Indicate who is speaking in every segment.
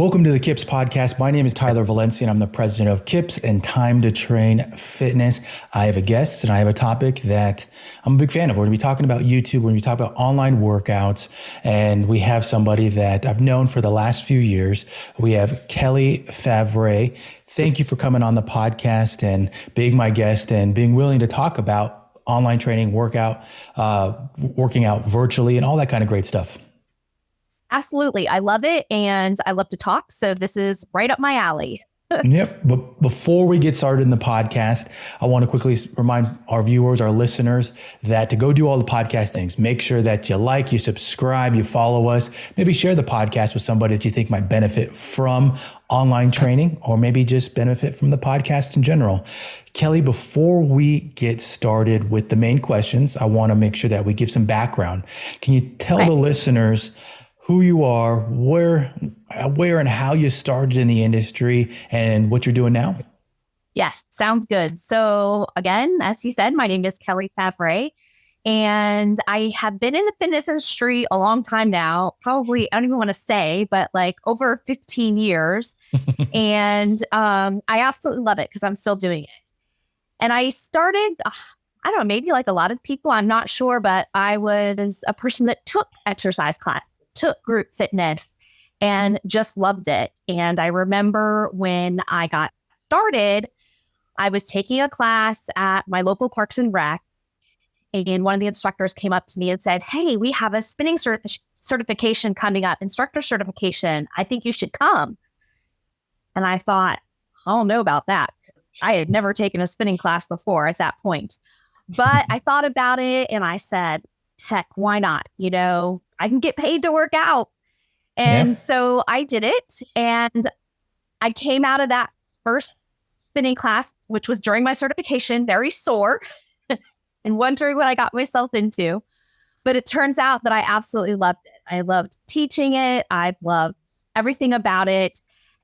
Speaker 1: Welcome to the KIPS Podcast. My name is Tyler Valencia, and I'm the president of KIPS and Time to Train Fitness. I have a guest and I have a topic that I'm a big fan of. We're going to be talking about YouTube. We're going to be talking about online workouts, and we have somebody that I've known for the last few years. We have Kelly Favret. Thank you for coming on the podcast and being my guest and being willing to talk about online training, working out virtually, and all that kind of great stuff.
Speaker 2: Absolutely. I love it. And I love to talk. So this is right up my alley.
Speaker 1: Yep. But before we get started in the podcast, I want to quickly remind our viewers, our listeners, that to go do all the podcast things, make sure that you like, you subscribe, you follow us, maybe share the podcast with somebody that you think might benefit from online training, or maybe just benefit from the podcast in general. Kelly, before we get started with the main questions, I want to make sure that we give some background. Can you tell the listeners who you are, where and how you started in the industry, and what you're doing now?
Speaker 2: Yes, sounds good. So again, as you said, my name is Kelly Favret, and I have been in the fitness industry a long time now, probably, I don't even want to say, but like over 15 years. And I absolutely love it because I'm still doing it. And I started, I don't know, maybe like a lot of people, I'm not sure, but I was a person that took exercise classes, took group fitness, and just loved it. And I remember when I got started, I was taking a class at my local Parks and Rec, and one of the instructors came up to me and said, "Hey, we have a spinning certification coming up, instructor certification. I think you should come." And I thought, I don't know about that, because I had never taken a spinning class before at that point. But I thought about it and I said, heck, why not? You know, I can get paid to work out. And so I did it. And I came out of that first spinning class, which was during my certification, very sore and wondering what I got myself into. But it turns out that I absolutely loved it. I loved teaching it. I've loved everything about it.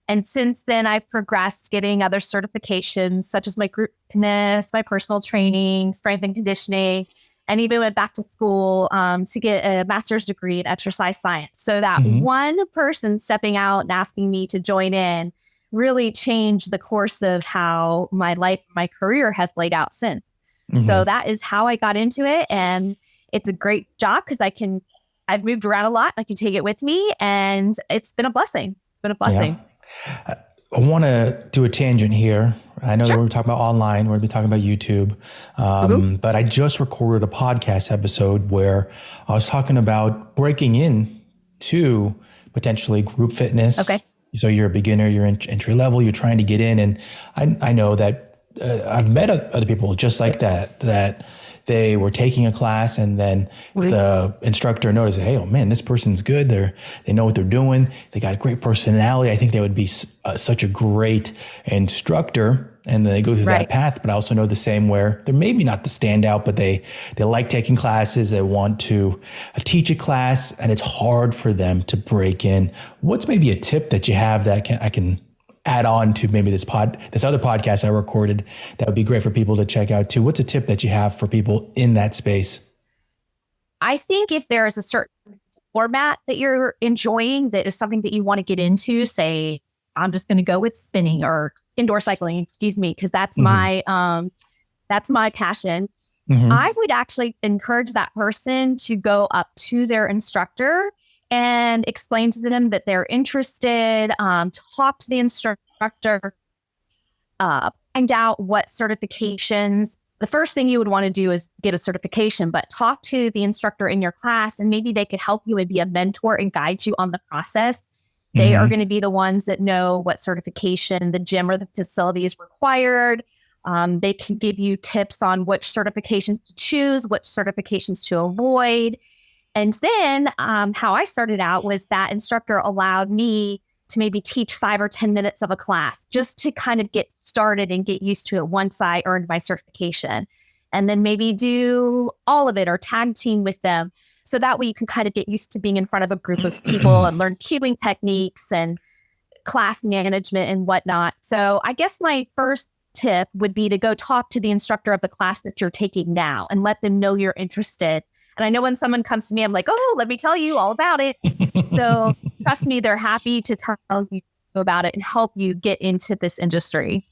Speaker 2: And since then, I've progressed getting other certifications, such as my group fitness, my personal training, strength and conditioning, and even went back to school to get a master's degree in exercise science. So that one person stepping out and asking me to join in really changed the course of how my life, my career has laid out since. So that is how I got into it. And it's a great job because I've moved around a lot. I can take it with me, and it's been a blessing. It's been a blessing.
Speaker 1: Yeah. I want to do a tangent here. I know that we're talking about online. We're going to be talking about YouTube. But I just recorded a podcast episode where I was talking about breaking in to potentially group fitness. Okay. So you're a beginner, you're entry level, you're trying to get in. And I know that I've met other people just like that they were taking a class, and then the instructor noticed, hey, oh man, this person's good. They know what they're doing. They got a great personality. I think they would be such a great instructor. And then they go through that path. But I also know the same where they're maybe not the standout, but they like taking classes. They want to teach a class, and it's hard for them to break in. What's maybe a tip that you have that I can add on to maybe this other podcast I recorded that would be great for people to check out too? What's a tip that you have for people in that space?
Speaker 2: I think if there is a certain format that you're enjoying, that is something that you want to get into, say, I'm just going to go with spinning or indoor cycling, because that's my passion. I would actually encourage that person to go up to their instructor and explain to them that they're interested, talk to the instructor, find out what certifications. The first thing you would want to do is get a certification, but talk to the instructor in your class, and maybe they could help you and be a mentor and guide you on the process. They are going to be the ones that know what certification the gym or the facility is required. They can give you tips on which certifications to choose, which certifications to avoid. And then how I started out was that instructor allowed me to maybe teach 5 or 10 minutes of a class just to kind of get started and get used to it once I earned my certification. And then maybe do all of it or tag team with them. So that way you can kind of get used to being in front of a group of people and learn cueing techniques and class management and whatnot. So I guess my first tip would be to go talk to the instructor of the class that you're taking now and let them know you're interested. And I know when someone comes to me, I'm like, oh, let me tell you all about it. So trust me, they're happy to tell you about it and help you get into this industry.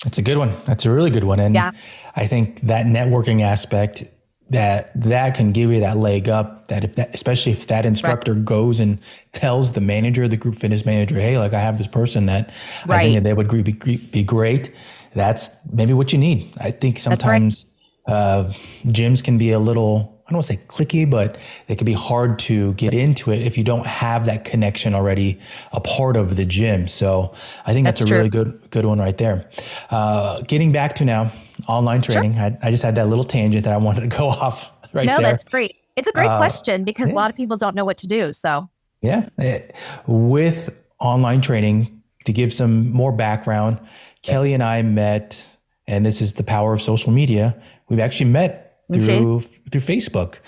Speaker 1: That's a good one. That's a really good one. And I think that networking aspect, that can give you that leg up, that especially if that instructor goes and tells the manager, the group fitness manager, hey, like I have this person that I think that they would be great. That's maybe what you need. I think sometimes gyms can be a little, I don't want to say cliquey, but they can be hard to get into it if you don't have that connection already a part of the gym. So I think that's a really good one right there. Getting back to now online training. I just had that little tangent that I wanted to go off right there.
Speaker 2: No, that's great. It's a great question because a lot of people don't know what to do. So
Speaker 1: with online training, to give some more background, Kelly and I met, and this is the power of social media. We've actually met through Facebook.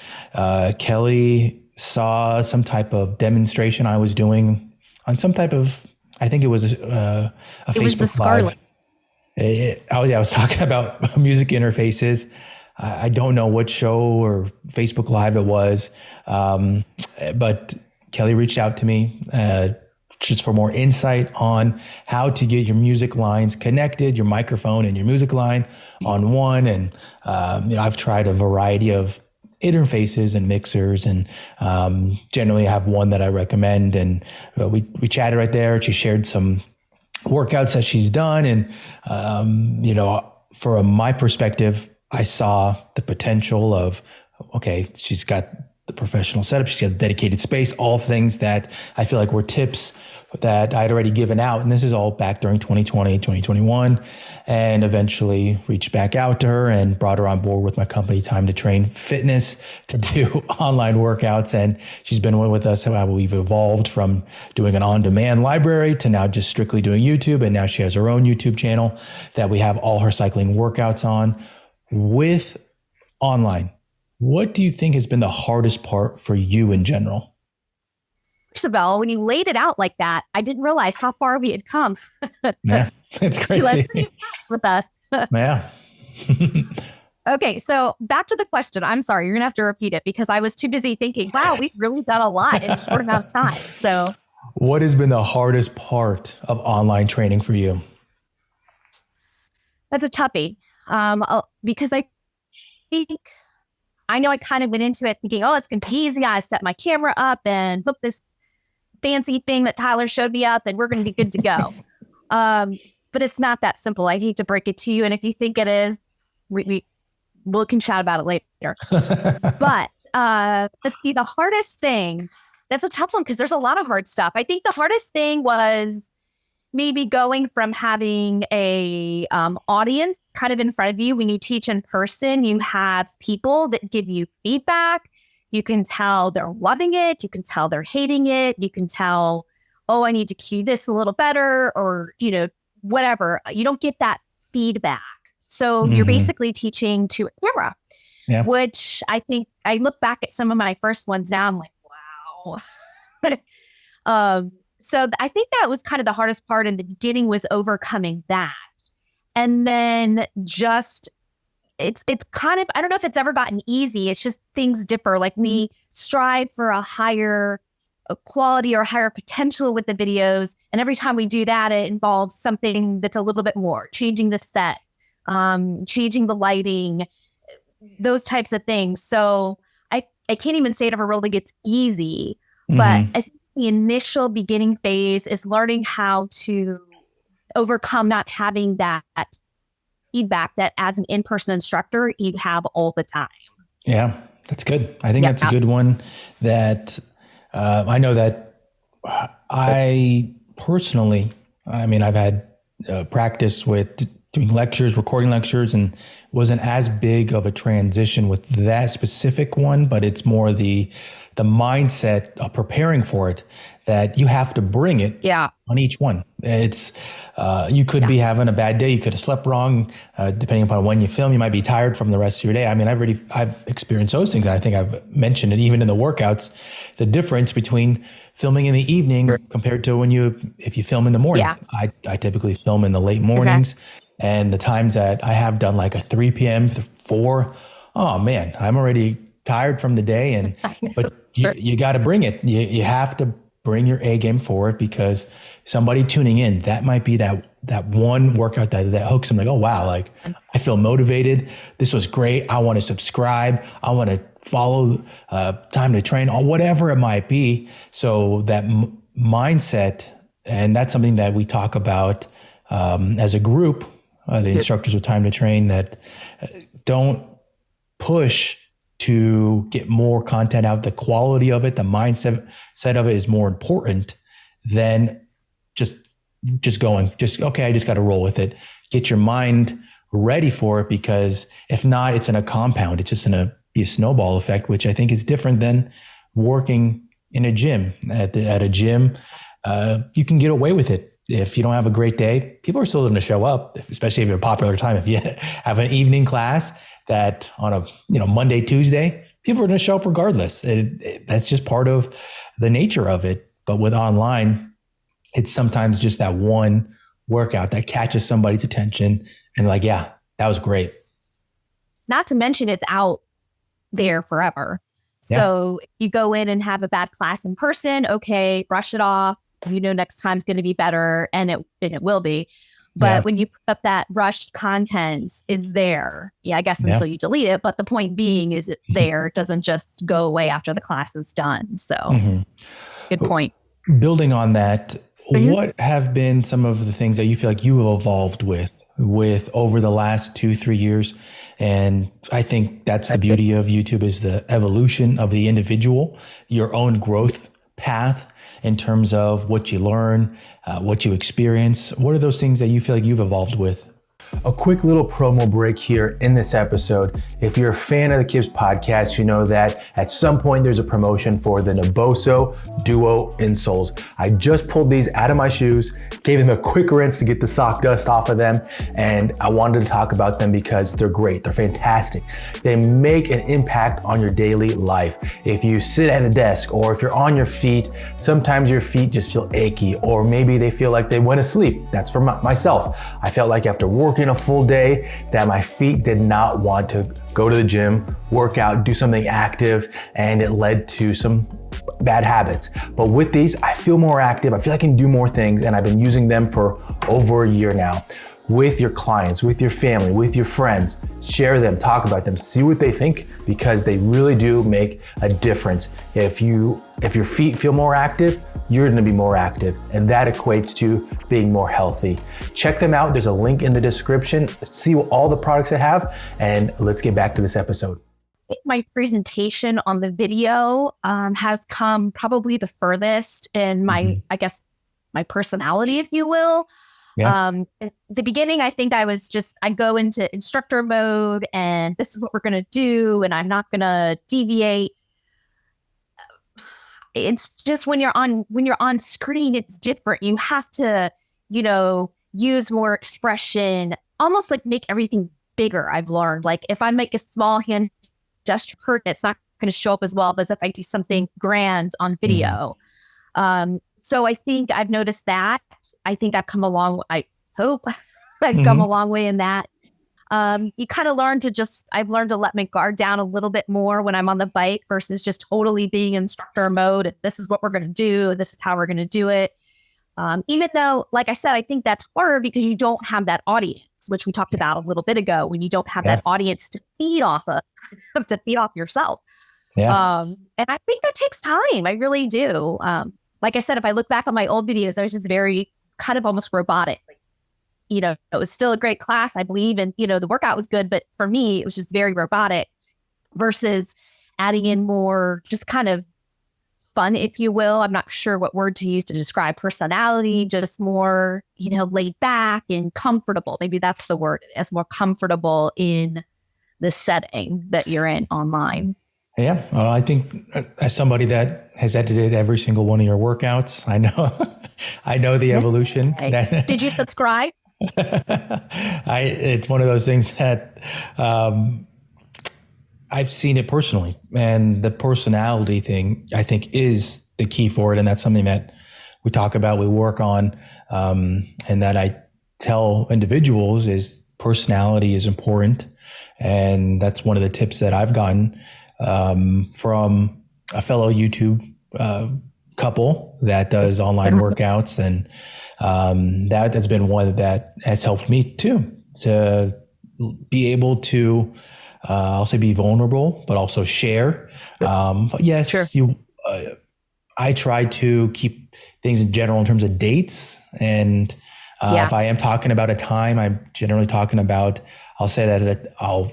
Speaker 1: Kelly saw some type of demonstration I was doing on some type of, I think it was a Facebook
Speaker 2: was the Scarlet.
Speaker 1: Live. I was talking about music interfaces. I don't know what show or Facebook Live it was, but Kelly reached out to me just for more insight on how to get your music lines connected, your microphone and your music line on one. And, I've tried a variety of interfaces and mixers, and generally I have one that I recommend. And we chatted right there. She shared some workouts that she's done. And, from my perspective, I saw the potential of, okay, she's got the professional setup, she's got a dedicated space, all things that I feel like were tips that I'd already given out. And this is all back during 2020, 2021, and eventually reached back out to her and brought her on board with my company, Time to Train Fitness, to do online workouts. And she's been with us how we've evolved from doing an on-demand library to now just strictly doing YouTube. And now she has her own YouTube channel that we have all her cycling workouts on. With online, what do you think has been the hardest part for you in general?
Speaker 2: First of all, when you laid it out like that, I didn't realize how far we had come.
Speaker 1: Yeah, it's crazy.
Speaker 2: You pretty fast with us.
Speaker 1: Yeah.
Speaker 2: Okay, so back to the question. I'm sorry, you're going to have to repeat it because I was too busy thinking, wow, we've really done a lot in a short amount of time. So,
Speaker 1: what has been the hardest part of online training for you?
Speaker 2: That's a toughie. Because I think, I know I kind of went into it thinking, oh, it's going to be easy. I set my camera up and hook this fancy thing that Tyler showed me up and we're going to be good to go. But it's not that simple. I hate to break it to you. And if you think it is, we can chat about it later. But let's see, the hardest thing, that's a tough one because there's a lot of hard stuff. I think the hardest thing was maybe going from having a audience kind of in front of you. When you teach in person, you have people that give you feedback. You can tell they're loving it. You can tell they're hating it. You can tell, oh, I need to cue this a little better, or, whatever. You don't get that feedback. So you're basically teaching to a camera, which I think I look back at some of my first ones now. I'm like, wow. So I think that was kind of the hardest part in the beginning, was overcoming that. And then just, it's kind of, I don't know if it's ever gotten easy. It's just things differ. Like we strive for a higher quality or higher potential with the videos. And every time we do that, it involves something that's a little bit more, changing the set, changing the lighting, those types of things. So I can't even say it ever really gets easy, but I think the initial beginning phase is learning how to overcome not having that feedback that as an in-person instructor you have all the time. Yeah,
Speaker 1: that's good. I think that's a good one that I know that I personally, I've had practice with doing lectures, recording lectures, and wasn't as big of a transition with that specific one, but it's more the mindset of preparing for it, that you have to bring it on each one. It's, you could be having a bad day. You could have slept wrong. Depending upon when you film, you might be tired from the rest of your day. I've experienced those things. And I think I've mentioned it even in the workouts, the difference between filming in the evening compared to if you film in the morning. I typically film in the late mornings, and the times that I have done like a 3 p.m. to 4, oh man, I'm already tired from the day. But you got to bring it. You have to bring your A game forward, because somebody tuning in, that might be that one workout that hooks them, like, oh, wow, like I feel motivated. This was great. I want to subscribe. I want to follow Time to Train, or whatever it might be. So that mindset, and that's something that we talk about as a group, the instructors with Time to Train, that don't push to get more content out. The quality of it, the mindset of it is more important than just going, okay, I just got to roll with it. Get your mind ready for it, because if not, it's in a compound. It's just going to be a snowball effect, which I think is different than working in a gym. At a gym, you can get away with it. If you don't have a great day, people are still going to show up, especially if you're a popular time. If you have an evening class that on a Monday, Tuesday, people are going to show up regardless. That's just part of the nature of it. But with online, it's sometimes just that one workout that catches somebody's attention and like, yeah, that was great.
Speaker 2: Not to mention it's out there forever. Yeah. So you go in and have a bad class in person, okay, brush it off. Next time's going to be better, and it will be. But when you put up that rushed content, it's there. Yeah, I guess until you delete it. But the point being is it's there. It doesn't just go away after the class is done. So good point.
Speaker 1: Building on that, what have been some of the things that you feel like you have evolved with over the last 2-3 years? And I think that's the beauty of YouTube, is the evolution of the individual, your own growth path in terms of what you learn, what you experience. What are those things that you feel like you've evolved with? A quick little promo break here in this episode. If you're a fan of the KIPS podcast, you know that at some point there's a promotion for the Naboso Duo insoles. I just pulled these out of my shoes, gave them a quick rinse to get the sock dust off of them, and I wanted to talk about them because they're great. They're fantastic. They make an impact on your daily life. If you sit at a desk or if you're on your feet, sometimes your feet just feel achy, or maybe they feel like they went to sleep. That's for myself. I felt like after working a full day that my feet did not want to go to the gym, work out, do something active, and it led to some bad habits. But with these, I feel more active. I feel I can do more things, and I've been using them for over a year now. With your clients, with your family, with your friends, share them, talk about them, see what they think, because they really do make a difference. If your feet feel more active, you're going to be more active, and that equates to being more healthy. Check them out. There's a link in the description. See all the products I have, and let's get back to this episode.
Speaker 2: My presentation on the video has come probably the furthest in my, I guess, my personality, if you will. Yeah. At the beginning, I think I go into instructor mode, and this is what we're going to do, and I'm not going to deviate. It's just when you're on screen, it's different. You have to, use more expression, almost like make everything bigger. I've learned, like if I make a small hand gesture, it's not going to show up as well as if I do something grand on video. So I think I've noticed that. I think I've come along. I hope I've come a long way in that. You kind of I've learned to let my guard down a little bit more when I'm on the bike versus just totally being in instructor mode. This is what we're going to do. This is how we're going to do it. Even though, like I said, I think that's hard because you don't have that audience, which we talked about a little bit ago, when you don't have that audience to feed off of, to feed off yourself. Yeah. And I think that takes time. I really do. Like I said, if I look back on my old videos, I was just very kind of almost robotic. It was still a great class, I believe. And, the workout was good. But for me, it was just very robotic versus adding in more just kind of fun, if you will. I'm not sure what word to use to describe personality, just more, laid back and comfortable. Maybe that's the word. It's more comfortable in the setting that you're in online.
Speaker 1: Yeah, I think as somebody that has edited every single one of your workouts, I know the evolution.
Speaker 2: Did you subscribe?
Speaker 1: It's one of those things that I've seen it personally, and the personality thing I think is the key for it, and that's something that we talk about, we work on, and that I tell individuals is personality is important, and that's one of the tips that I've gotten from a fellow YouTube couple that does online workouts, and that's been one that has helped me too, to be able to, I'll say, be vulnerable, but also share. But yes,
Speaker 2: Sure.
Speaker 1: I try to keep things in general in terms of dates. And if I am talking about a time, I'm generally talking about, I'll say that I'll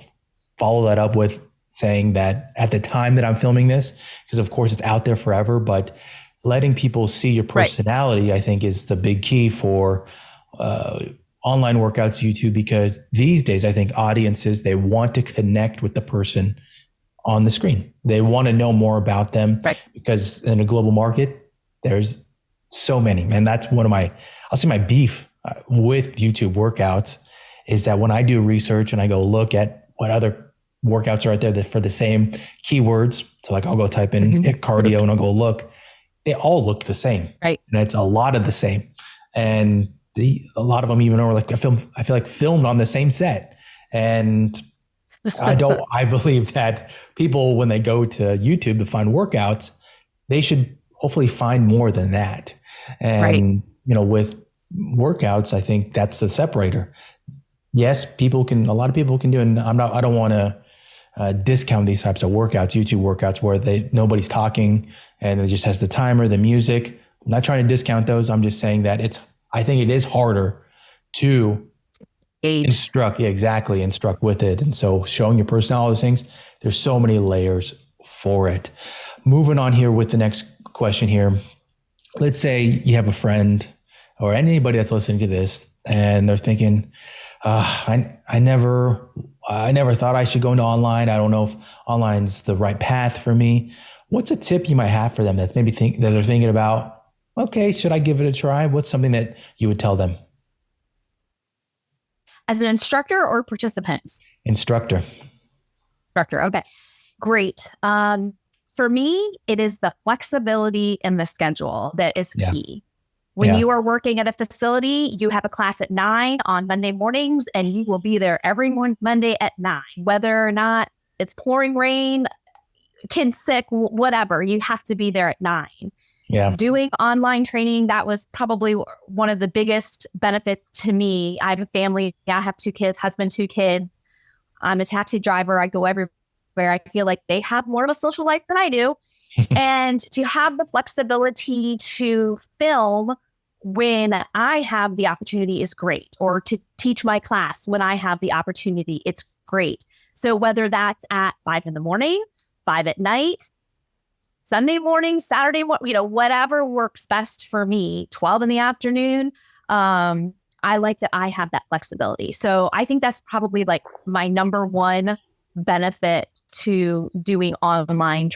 Speaker 1: follow that up with saying that at the time that I'm filming this, because of course it's out there forever, but letting people see your personality, I think, is the big key for online workouts, YouTube, because these days I think audiences, they want to connect with the person on the screen. They want to know more about them, because in a global market, there's so many. And that's one of I'll say my beef with YouTube workouts is that when I do research and I go look at what other workouts are out there that for the same keywords, so like I'll go type in cardio and I'll go look, they all look the same.
Speaker 2: Right.
Speaker 1: And it's a lot of the same. And a lot of them even are like I feel like filmed on the same set. And I believe that people, when they go to YouTube to find workouts, they should hopefully find more than that. And, with workouts, I think that's the separator. Yes, a lot of people can do, and I don't want to discount these types of workouts, YouTube workouts, where nobody's talking and it just has the timer, the music. I'm not trying to discount those. I'm just saying that I think it is harder to instruct with it. And so showing your personality, all those things, there's so many layers for it. Moving on here with the next question here. Let's say you have a friend or anybody that's listening to this and they're thinking, I never thought I should go into online. I don't know if online's the right path for me. What's a tip you might have for them that's maybe that they're thinking about, okay, should I give it a try? What's something that you would tell them?
Speaker 2: As an instructor or participant?
Speaker 1: Instructor.
Speaker 2: Okay, great. For me, it is the flexibility in the schedule that is key. When you are working at a facility, you have a class at 9 on Monday mornings, and you will be there every Monday at 9, whether or not it's pouring rain, kids sick, whatever, you have to be there at 9. Yeah. Doing online training, that was probably one of the biggest benefits to me. I have a family. I have 2 kids, husband, 2 kids. I'm a taxi driver. I go everywhere. I feel like they have more of a social life than I do. And to have the flexibility to film when I have the opportunity is great, or to teach my class when I have the opportunity, it's great. So whether that's at 5 a.m, 5 p.m, Sunday morning, Saturday, whatever works best for me, 12 p.m, I like that I have that flexibility. So I think that's probably like my number one benefit to doing online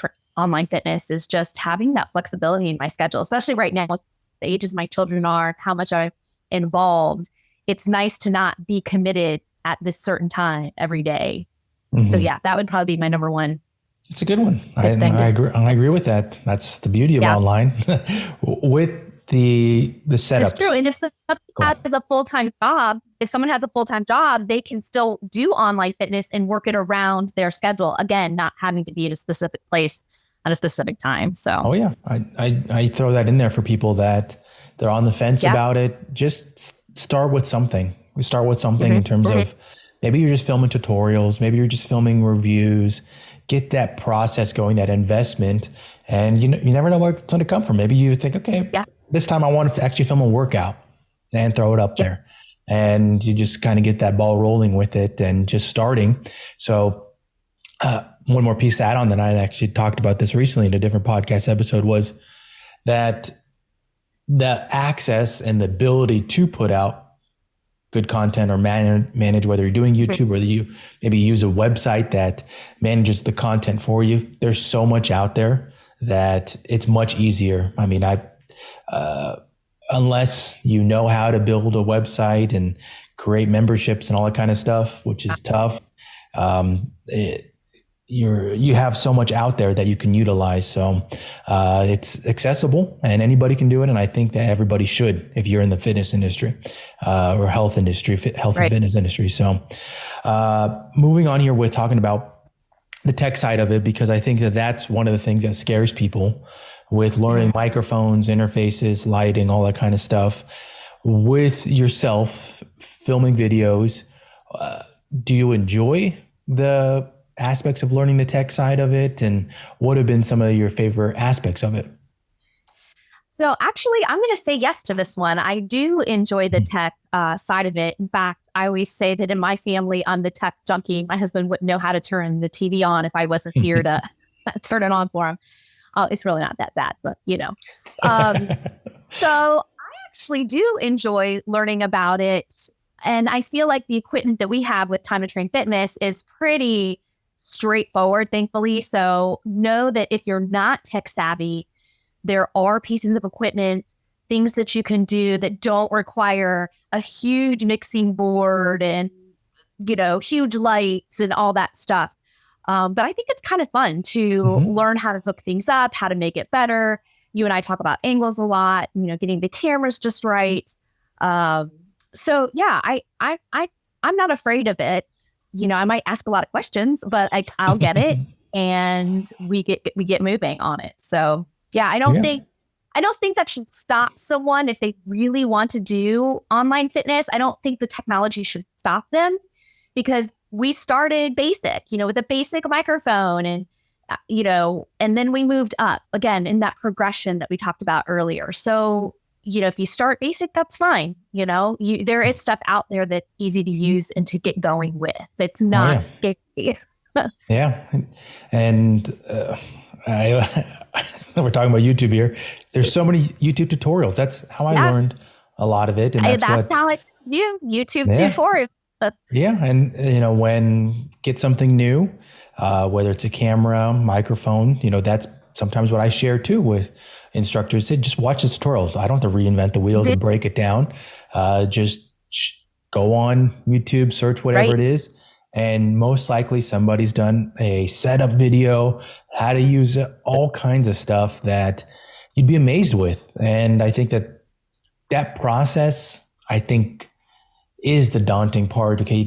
Speaker 2: fitness, is just having that flexibility in my schedule, especially right now, the ages my children are, how much I'm involved. It's nice to not be committed at this certain time every day. Mm-hmm. So yeah, that would probably be my number one.
Speaker 1: It's a good one. I agree with that. That's the beauty of online. With the setups.
Speaker 2: It's true. And if someone has a full-time job, they can still do online fitness and work it around their schedule. Again, not having to be at a specific place at a specific time. So,
Speaker 1: oh yeah, I throw that in there for people that they're on the fence about it. Just start with something. In terms of, maybe you're just filming tutorials, maybe you're just filming reviews. Get that process going, that investment, and you never know what's going to come from. Maybe you think, okay, this time I want to actually film a workout and throw it up there, and you just kind of get that ball rolling with it and just starting. So one more piece to add on that I actually talked about this recently in a different podcast episode was that the access and the ability to put out good content or manage, whether you're doing YouTube or you maybe use a website that manages the content for you. There's so much out there that it's much easier. I mean, unless you know how to build a website and create memberships and all that kind of stuff, which is tough. You have so much out there that you can utilize. So it's accessible and anybody can do it. And I think that everybody should, if you're in the fitness industry or health industry, and fitness industry. So moving on here, we're talking about the tech side of it, because I think that that's one of the things that scares people with learning microphones, interfaces, lighting, all that kind of stuff. With yourself filming videos, do you enjoy the aspects of learning the tech side of it? And what have been some of your favorite aspects of it?
Speaker 2: So actually, I'm going to say yes to this one. I do enjoy the tech side of it. In fact, I always say that in my family, I'm the tech junkie. My husband wouldn't know how to turn the TV on if I wasn't here to turn it on for him. It's really not that bad, but So I actually do enjoy learning about it. And I feel like the equipment that we have with Time to Train Fitness is pretty straightforward, thankfully. So know that if you're not tech savvy, there are pieces of equipment, things that you can do that don't require a huge mixing board and, huge lights and all that stuff. But I think it's kind of fun to learn how to hook things up, how to make it better. You and I talk about angles a lot, getting the cameras just right. So yeah, I'm not afraid of it. I might ask a lot of questions, but I'll get it and we get moving on it. So yeah, I don't think that should stop someone if they really want to do online fitness. I don't think the technology should stop them, because we started basic, with a basic microphone and then we moved up again in that progression that we talked about earlier. So, if you start basic, that's fine. There is stuff out there that's easy to use and to get going with. It's not scary.
Speaker 1: Yeah. And we're talking about YouTube here. There's so many YouTube tutorials. That's how I learned a lot of it. And
Speaker 2: that's how I do YouTube tutorials.
Speaker 1: Yeah. And, when get something new, whether it's a camera, microphone, that's sometimes what I share too with instructors. Say, just watch the tutorials. I don't have to reinvent the wheel to break it down. Just go on YouTube, search whatever it is. And most likely somebody's done a setup video, how to use it, all kinds of stuff that you'd be amazed with. And I think that process, is the daunting part. Okay,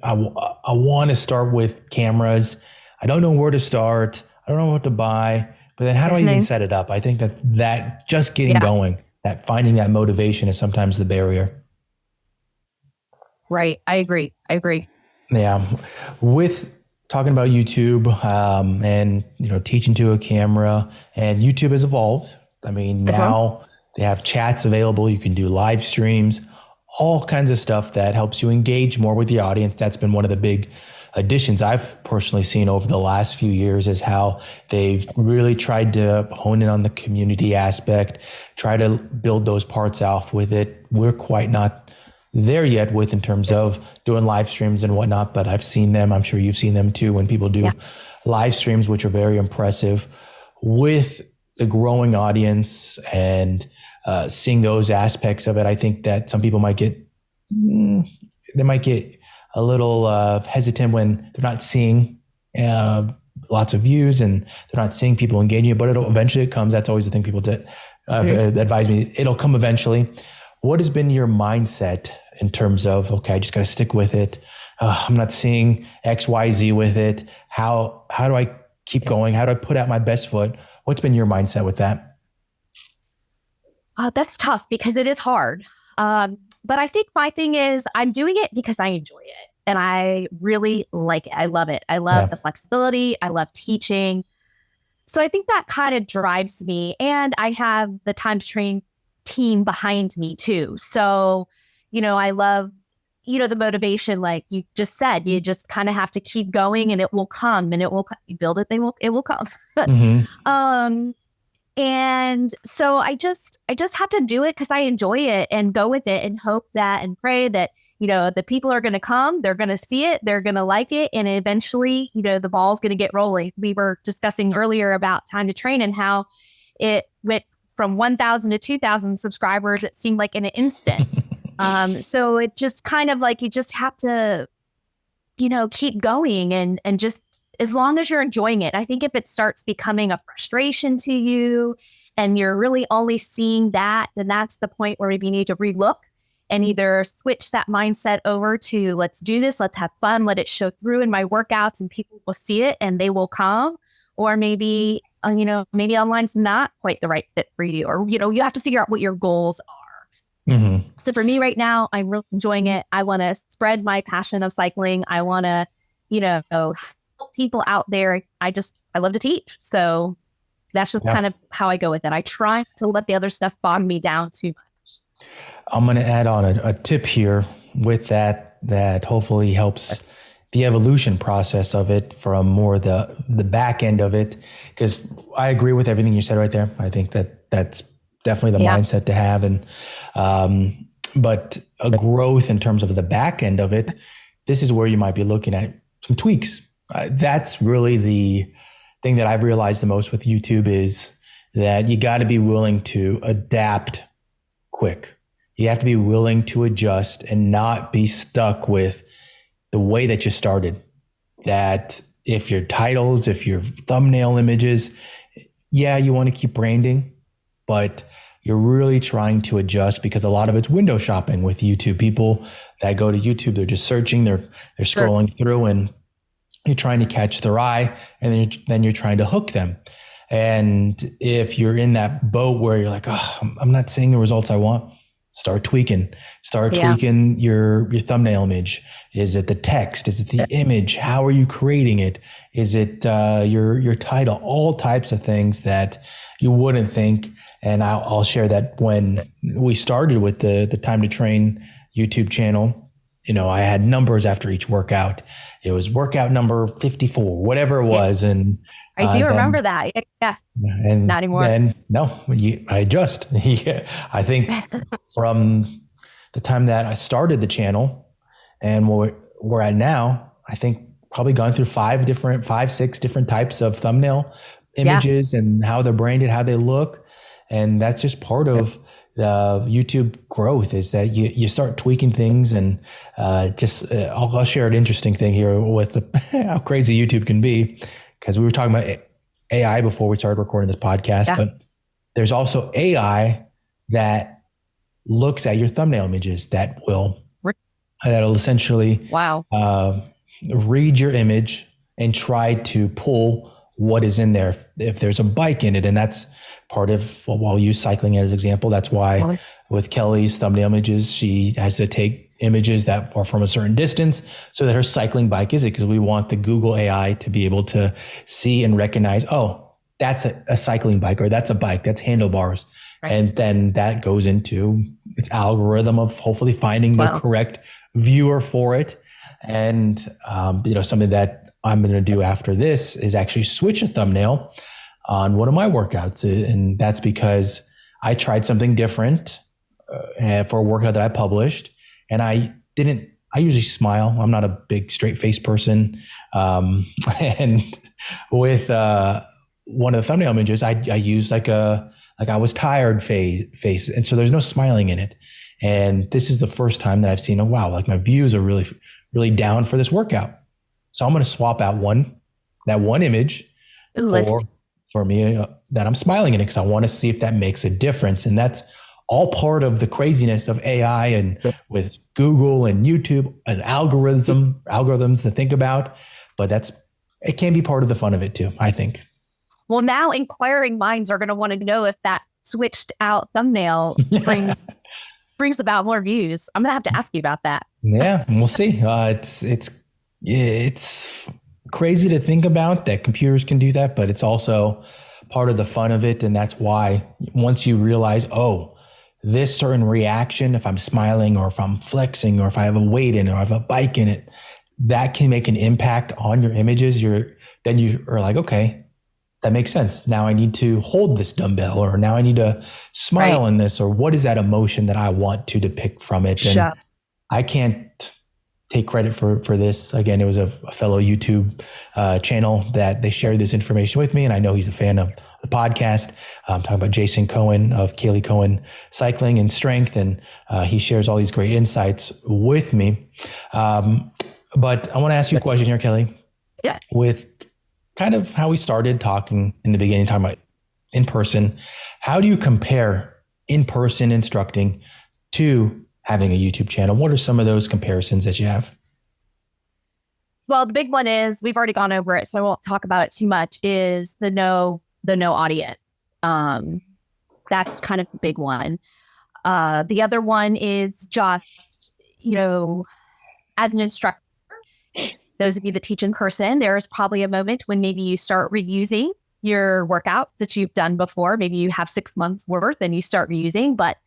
Speaker 1: I want to start with cameras. I don't know where to start. I don't know what to buy. But then how do I even set it up? I think that just getting going, that finding that motivation is sometimes the barrier.
Speaker 2: Right. I agree.
Speaker 1: Yeah. With talking about YouTube and, teaching to a camera, and YouTube has evolved. I mean, now they have chats available. You can do live streams, all kinds of stuff that helps you engage more with the audience. That's been one of the big additions I've personally seen over the last few years, is how they've really tried to hone in on the community aspect, try to build those parts off with it. We're quite not there yet in terms of doing live streams and whatnot, but I've seen them. I'm sure you've seen them too, when people do live streams, which are very impressive. With the growing audience and seeing those aspects of it, I think that some people might get a little hesitant when they're not seeing lots of views and they're not seeing people engaging it, but eventually it comes. That's always the thing people advise me. It'll come eventually. What has been your mindset in terms of, okay, I just got to stick with it. I'm not seeing X, Y, Z with it. How do I keep going? How do I put out my best foot? What's been your mindset with that?
Speaker 2: That's tough because it is hard. But I think my thing is I'm doing it because I enjoy it and I really like it. I love it. I love the flexibility. I love teaching. So I think that kind of drives me, and I have the Time to Train team behind me too. So, I love, the motivation, like you just said, you just kind of have to keep going and it will come, and you build it, it will come. And so I just have to do it because I enjoy it and go with it and hope that and pray that, the people are going to come, they're going to see it, they're going to like it. And eventually, the ball's going to get rolling. We were discussing earlier about Time to Train and how it went from 1,000 to 2,000 subscribers. It seemed like in an instant. So it just kind of like, you just have to, keep going and just, as long as you're enjoying it. I think if it starts becoming a frustration to you and you're really only seeing that, then that's the point where maybe you need to relook and either switch that mindset over to let's do this, let's have fun, let it show through in my workouts and people will see it and they will come. Or maybe, maybe online's not quite the right fit for you, or, you have to figure out what your goals are. Mm-hmm. So for me right now, I'm really enjoying it. I want to spread my passion of cycling. I want to, help people out there. I love to teach. So that's just kind of how I go with it. I try to let the other stuff bog me down too much.
Speaker 1: I'm going to add on a tip here with that hopefully helps the evolution process of it from more the back end of it. Because I agree with everything you said right there. I think that's definitely the mindset to have. And, but a growth in terms of the back end of it, this is where you might be looking at some tweaks. That's really the thing that I've realized the most with YouTube is that you got to be willing to adapt quick. You have to be willing to adjust and not be stuck with the way that you started. That if your titles, if your thumbnail images, you want to keep branding, but you're really trying to adjust because a lot of it's window shopping with YouTube. People that go to YouTube, they're just searching, they're scrolling through, and you're trying to catch their eye, and then you're trying to hook them. And if you're in that boat where you're like, oh, I'm not seeing the results I want, start tweaking your thumbnail image. Is it the text? Is it the image? How are you creating it? Is it your title? All types of things that you wouldn't think. And I'll share that when we started with the Time to Train YouTube channel, I had numbers after each workout. It was workout number 54, whatever it was. And
Speaker 2: I do remember that. Yeah.
Speaker 1: And
Speaker 2: not anymore.
Speaker 1: And no, I adjust. I think from the time that I started the channel and where we're at now, I think probably gone through 6 different types of thumbnail images and how they're branded, how they look. And that's just part of the YouTube growth is that you start tweaking things. And I'll share an interesting thing here with how crazy YouTube can be, because we were talking about AI before we started recording this podcast, but there's also AI that looks at your thumbnail images that'll essentially read your image and try to pull what is in there if there's a bike in it. And that's part of, I'll use cycling as an example. That's why with Kelly's thumbnail images, she has to take images that are from a certain distance so that her cycling bike is it, because we want the Google AI to be able to see and recognize, oh, that's a cycling bike, or that's a bike, that's handlebars. Right. And then that goes into its algorithm of hopefully finding the correct viewer for it. And, something that I'm going to do after this is actually switch a thumbnail on one of my workouts. And that's because I tried something different for a workout that I published. And I usually smile. I'm not a big straight face person. And with one of the thumbnail images, I used like I was tired face. And so there's no smiling in it. And this is the first time that I've seen, like my views are really, really down for this workout. So I'm going to swap out that one image for me that I'm smiling in it, because I want to see if that makes a difference. And that's all part of the craziness of AI and with Google and YouTube and algorithms to think about. But it can be part of the fun of it too, I think.
Speaker 2: Well, now inquiring minds are going to want to know if that switched out thumbnail brings about more views. I'm going to have to ask you about that.
Speaker 1: Yeah, we'll see. It's crazy to think about that computers can do that, but it's also part of the fun of it. And that's why once you realize, this certain reaction, if I'm smiling or if I'm flexing or if I have a weight in it or I have a bike in it, that can make an impact on your images. Then you are like, okay, that makes sense. Now I need to hold this dumbbell, or now I need to smile in this, or what is that emotion that I want to depict from it? And I can't take credit for this. Again, it was a fellow YouTube channel that they shared this information with me, and I know he's a fan of the podcast. I'm talking about Jason Cohen of Kaylee Cohen Cycling and Strength, and he shares all these great insights with me. But I want to ask you a question here, Kelly.
Speaker 2: Yeah.
Speaker 1: With kind of how we started talking in the beginning, talking about in person, how do you compare in-person instructing to having a YouTube channel? What are some of those comparisons that you have?
Speaker 2: Well, the big one is, we've already gone over it, so I won't talk about it too much, is the no audience. That's kind of the big one. The other one is just, as an instructor, those of you that teach in person, there's probably a moment when maybe you start reusing your workouts that you've done before. Maybe you have 6 months worth and you start reusing, but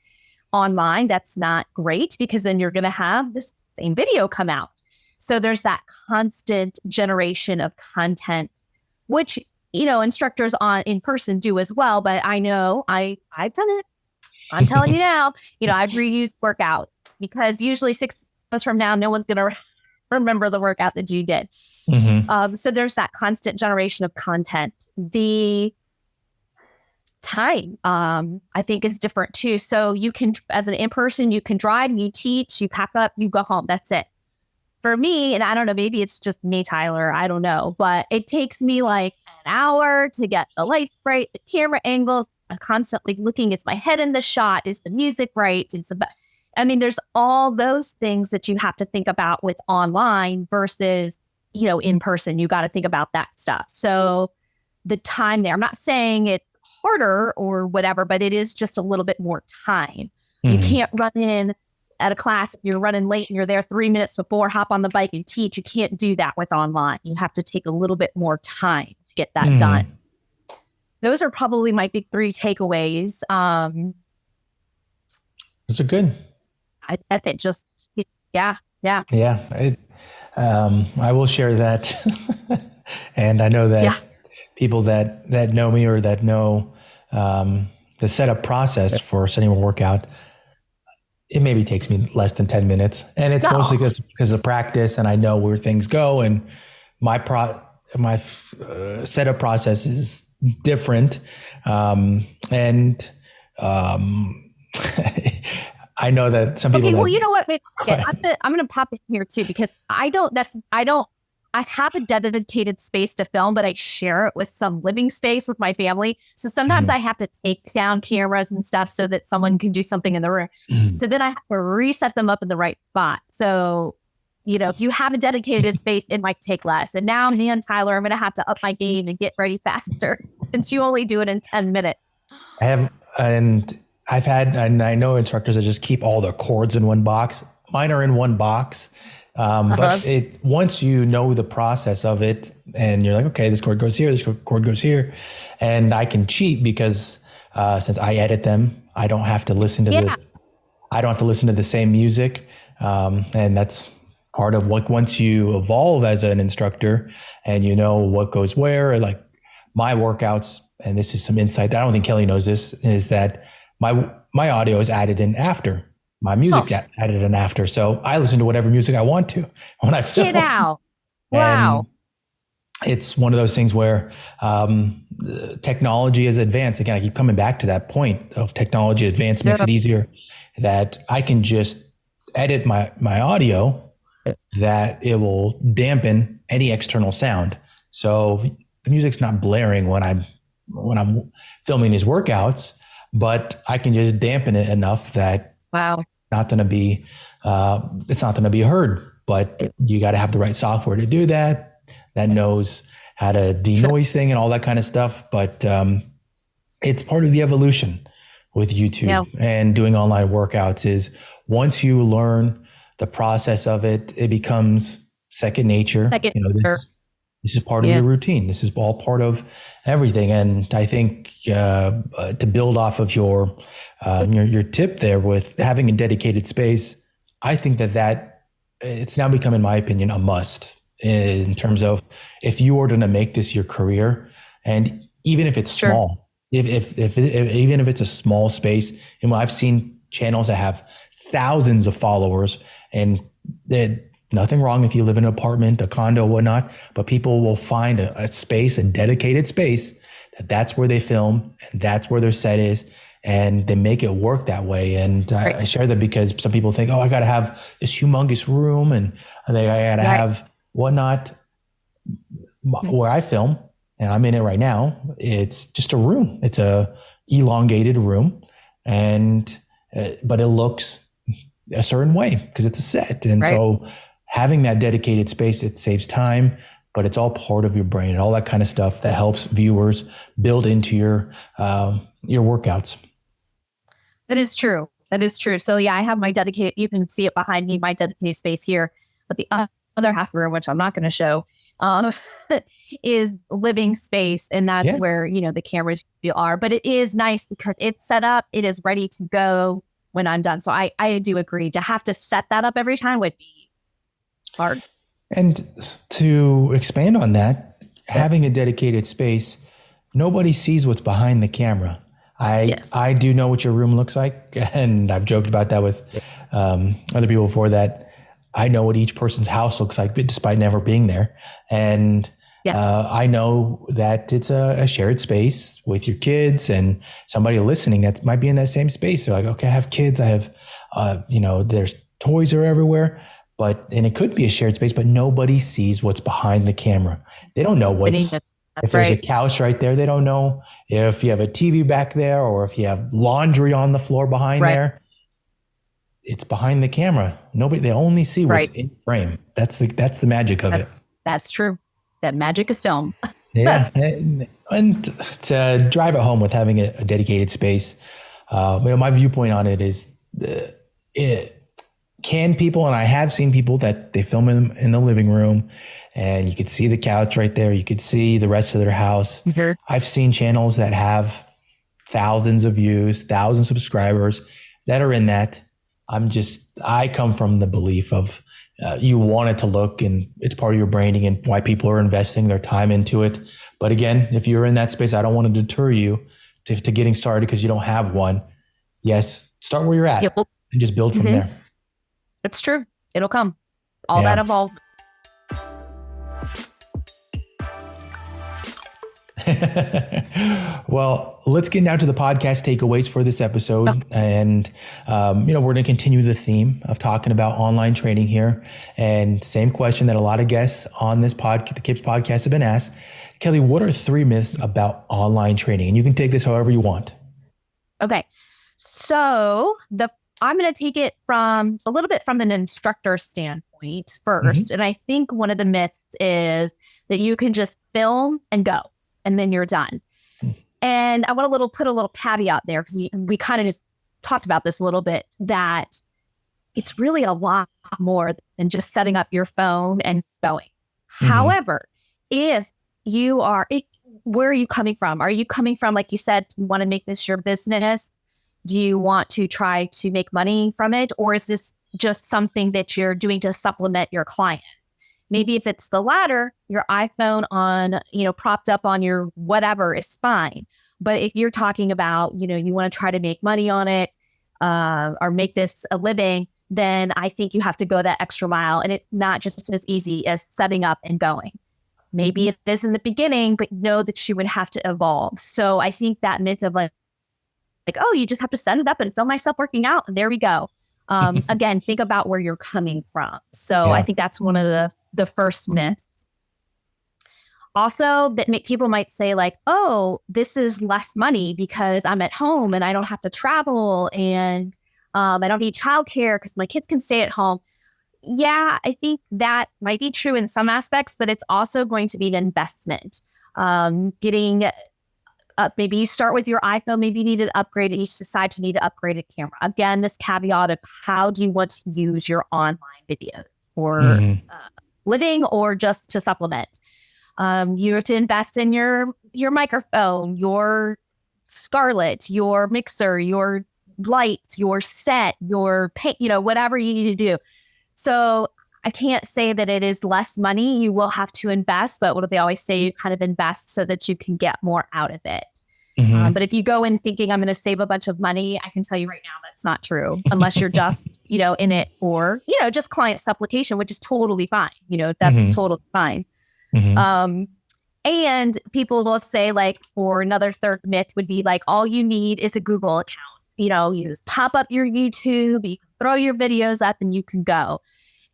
Speaker 2: online, that's not great, because then you're going to have the same video come out. So there's that constant generation of content, which, instructors in person do as well. But I know I've done it. I'm telling you now, I've reused workouts, because usually 6 months from now, no one's going to remember the workout that you did. Mm-hmm. So there's that constant generation of content. The time, I think, is different too. So you can, as an in-person, you can drive, you teach, you pack up, you go home. That's it. For me, and I don't know, maybe it's just me, Tyler, I don't know, but it takes me like an hour to get the lights right, the camera angles. I'm constantly looking, is my head in the shot? Is the music right? There's all those things that you have to think about with online versus, in person. You got to think about that stuff. So the time there, I'm not saying it's harder or whatever, but it is just a little bit more time. Mm-hmm. You can't run in at a class, if you're running late and you're there 3 minutes before, hop on the bike and teach. You can't do that with online. You have to take a little bit more time to get that done. Those are probably my big 3 takeaways.
Speaker 1: Those are good.
Speaker 2: I think just, yeah.
Speaker 1: Yeah. I will share that. And I know that people that know me or that know the setup process for setting a workout, it maybe takes me less than 10 minutes. And it's mostly because of practice, and I know where things go. And my setup process is different. And I know that some people.
Speaker 2: Okay, well, you know what? I'm going to pop in here too, because I have a dedicated space to film, but I share it with some living space with my family. So sometimes I have to take down cameras and stuff so that someone can do something in the room. So then I have to reset them up in the right spot. So, if you have a dedicated space, it might take less. And now me and Tyler, I'm going to have to up my game and get ready faster, since you only do it in 10 minutes.
Speaker 1: I know instructors that just keep all their cords in one box. Mine are in one box. But once you know the process of it, and you're like, okay, this cord goes here, this cord goes here, and I can cheat because since I edit them, I don't have to listen to the same music, and that's part of what, once you evolve as an instructor and you know what goes where. Like my workouts, and this is some insight that I don't think Kelly knows this, is that my audio is added in after. My music added in after. So I listen to whatever music I want to when I film.
Speaker 2: Get out. Wow.
Speaker 1: And it's one of those things where technology is advanced. Again, I keep coming back to that point of technology advance makes it easier, that I can just edit my audio, that it will dampen any external sound. So the music's not blaring when I'm filming these workouts, but I can just dampen it enough that it's not going to be heard. But you got to have the right software to do that knows how to denoise thing and all that kind of stuff. But it's part of the evolution with YouTube and doing online workouts. Is once you learn the process of it, it becomes second nature. This is part of your routine. This is all part of everything. And I think to build off of your tip there with having a dedicated space, I think that it's now become, in my opinion, a must in terms of if you were to make this your career, and even if it's small, even if it's a small space, and I've seen channels that have thousands of followers, and nothing wrong if you live in an apartment, a condo, whatnot, but people will find a space, a dedicated space, that's where they film and that's where their set is, and they make it work that way. And I share that because some people think, I got to have this humongous room and I got to have whatnot. Where I film, and I'm in it right now, it's just a room. It's a elongated room, and but it looks a certain way because it's a set. And so having that dedicated space, it saves time, but it's all part of your brain and all that kind of stuff that helps viewers build into your workouts.
Speaker 2: That is true. That is true. So yeah, I have my dedicated, you can see it behind me, my dedicated space here, but the other half of the room, which I'm not going to show, is living space. And that's where, the cameras are, but it is nice because it's set up, it is ready to go when I'm done. So I do agree to have to set that up every time would be hard.
Speaker 1: And to expand on that, having a dedicated space, nobody sees what's behind the camera. I do know what your room looks like, and I've joked about that with other people before that. I know what each person's house looks like, but despite never being there. And I know that it's a shared space with your kids and somebody listening that might be in that same space. They're like, okay, I have kids. I have, there's toys are everywhere. And it could be a shared space, but nobody sees what's behind the camera. They don't know if there's a couch right there. They don't know if you have a TV back there or if you have laundry on the floor behind there. It's behind the camera. They only see what's in frame. That's the magic of it.
Speaker 2: That's true. That magic is film.
Speaker 1: Yeah. And to drive it home with having a dedicated space, my viewpoint on it is can people, and I have seen people that they film in the living room and you could see the couch right there. You could see the rest of their house. Mm-hmm. I've seen channels that have thousands of views, thousands of subscribers that are in that. I come from the belief of you want it to look, and it's part of your branding and why people are investing their time into it. But again, if you're in that space, I don't want to deter you to getting started because you don't have one. Yes, start where you're at and just build from there.
Speaker 2: It's true. It'll come. All that involved.
Speaker 1: Well, let's get down to the podcast takeaways for this episode. And, we're going to continue the theme of talking about online training here. And same question that a lot of guests on this podcast, the KIPS podcast, have been asked. Kelly, what are 3 myths about online training? And you can take this however you want.
Speaker 2: Okay. So I'm going to take it from a little bit from an instructor standpoint first. Mm-hmm. And I think one of the myths is that you can just film and go, and then you're done. Mm-hmm. And I want to put a little caveat there because we kind of just talked about this a little bit, that it's really a lot more than just setting up your phone and going. Mm-hmm. However, if you are, where are you coming from? Are you coming from, like you said, you want to make this your business? Do you want to try to make money from it? Or is this just something that you're doing to supplement your clients? Maybe if it's the latter, your iPhone on, propped up on your whatever is fine. But if you're talking about, you want to try to make money on it or make this a living, then I think you have to go that extra mile. And it's not just as easy as setting up and going. Maybe it is in the beginning, but know that you would have to evolve. So I think that myth of like, oh, you just have to set it up and film myself working out, and there we go. Again, think about where you're coming from. So I think that's one of the first myths. Also, that people might say like, oh, this is less money because I'm at home and I don't have to travel and I don't need childcare because my kids can stay at home. Yeah, I think that might be true in some aspects, but it's also going to be an investment. Maybe you start with your iPhone, maybe you need to upgrade it. You decide to need to upgrade a camera. Again, this caveat of how do you want to use your online videos for living or just to supplement. You have to invest in your microphone, your Scarlett, your mixer, your lights, your set, your paint, whatever you need to do. So I can't say that it is less money. You will have to invest, but what do they always say? You kind of invest so that you can get more out of it. Mm-hmm. But if you go in thinking I'm going to save a bunch of money, I can tell you right now that's not true unless you're just, in it for, just client supplication, which is totally fine. That's totally fine. Mm-hmm. And people will say like, for another third myth would be like, all you need is a Google account. You just pop up your YouTube, you can throw your videos up and you can go.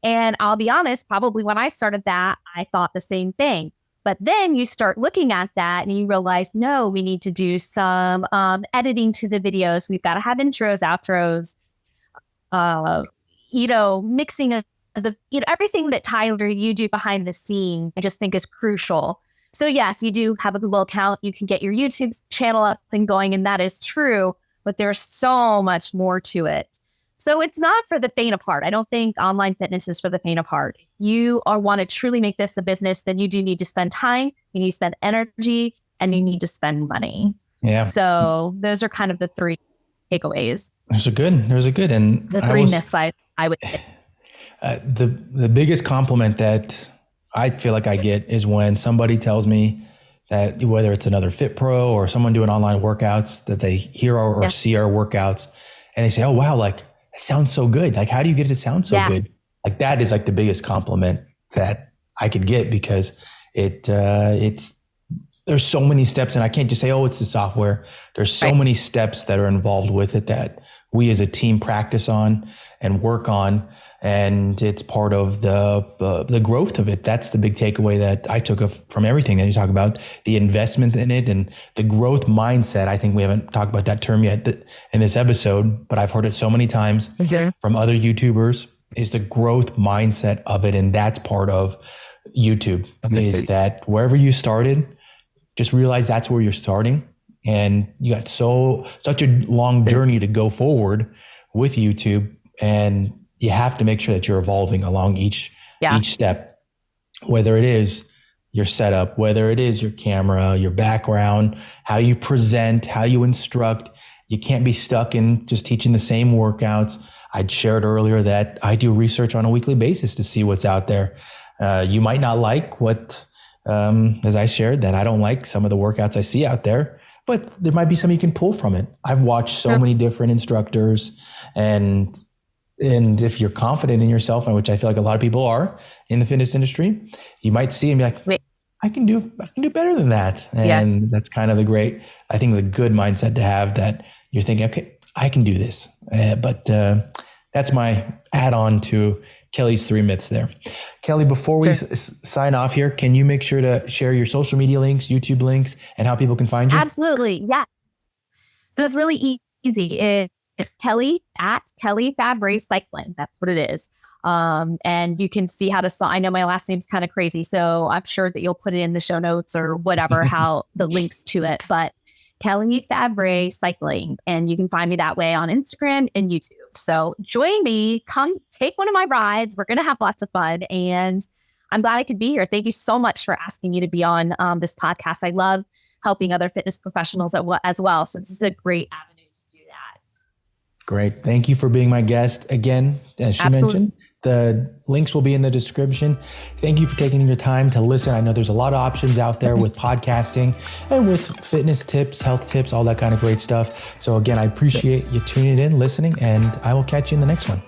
Speaker 2: And I'll be honest, probably when I started that, I thought the same thing. But then you start looking at that and you realize, no, we need to do some editing to the videos. We've got to have intros, outros. mixing of everything that Tyler, you do behind the scene, I just think is crucial. So yes, you do have a Google account. You can get your YouTube channel up and going, and that is true, but there's so much more to it. So it's not for the faint of heart. I don't think online fitness is for the faint of heart. If you want to truly make this a business, then you do need to spend time, you need to spend energy, and you need to spend money.
Speaker 1: Yeah.
Speaker 2: So those are kind of the three takeaways.
Speaker 1: There's a good. And
Speaker 2: the three myths I would say.
Speaker 1: The biggest compliment that I feel like I get is when somebody tells me that whether it's another Fit Pro or someone doing online workouts, that they hear or see our workouts and they say, oh, wow, like it sounds so good. Like, how do you get it to sound so good? Like that is like the biggest compliment that I could get, because there's so many steps, and I can't just say, oh, it's the software. There's so many steps that are involved with it that we as a team practice on and work on. And it's part of the growth of it. That's the big takeaway that I took from everything that you talk about, the investment in it and the growth mindset. I think we haven't talked about that term yet in this episode, but I've heard it so many times from other YouTubers, is the growth mindset of it. And that's part of YouTube, is that wherever you started, just realize that's where you're starting. And you got such a long journey to go forward with YouTube, and you have to make sure that you're evolving along each step, whether it is your setup, whether it is your camera, your background, how you present, how you instruct. You can't be stuck in just teaching the same workouts. I'd shared earlier that I do research on a weekly basis to see what's out there. You might not like what, as I shared, that I don't like some of the workouts I see out there, but there might be some you can pull from it. I've watched so many different instructors, and if you're confident in yourself, and which I feel like a lot of people are in the fitness industry, you might see and be like, wait, I can do better than that. And that's kind of the good mindset to have, that you're thinking, okay, I can do this. But that's my add-on to Kelly's 3 myths there. Kelly, before we sign off here, can you make sure to share your social media links, YouTube links, and how people can find you?
Speaker 2: Absolutely. Yes. So it's really easy. It's Kelly at Kelly Favret Cycling. That's what it is. And you can see how to spell. I know my last name's kind of crazy, so I'm sure that you'll put it in the show notes or whatever, how the links to it. But Kelly Favret Cycling, and you can find me that way on Instagram and YouTube. So join me, come take one of my rides. We're going to have lots of fun, and I'm glad I could be here. Thank you so much for asking me to be on this podcast. I love helping other fitness professionals as well. So this is a great avenue to do that.
Speaker 1: Great. Thank you for being my guest again. As she mentioned, the links will be in the description. Thank you for taking your time to listen. I know there's a lot of options out there with podcasting and with fitness tips, health tips, all that kind of great stuff. So again, I appreciate you tuning in, listening, and I will catch you in the next one.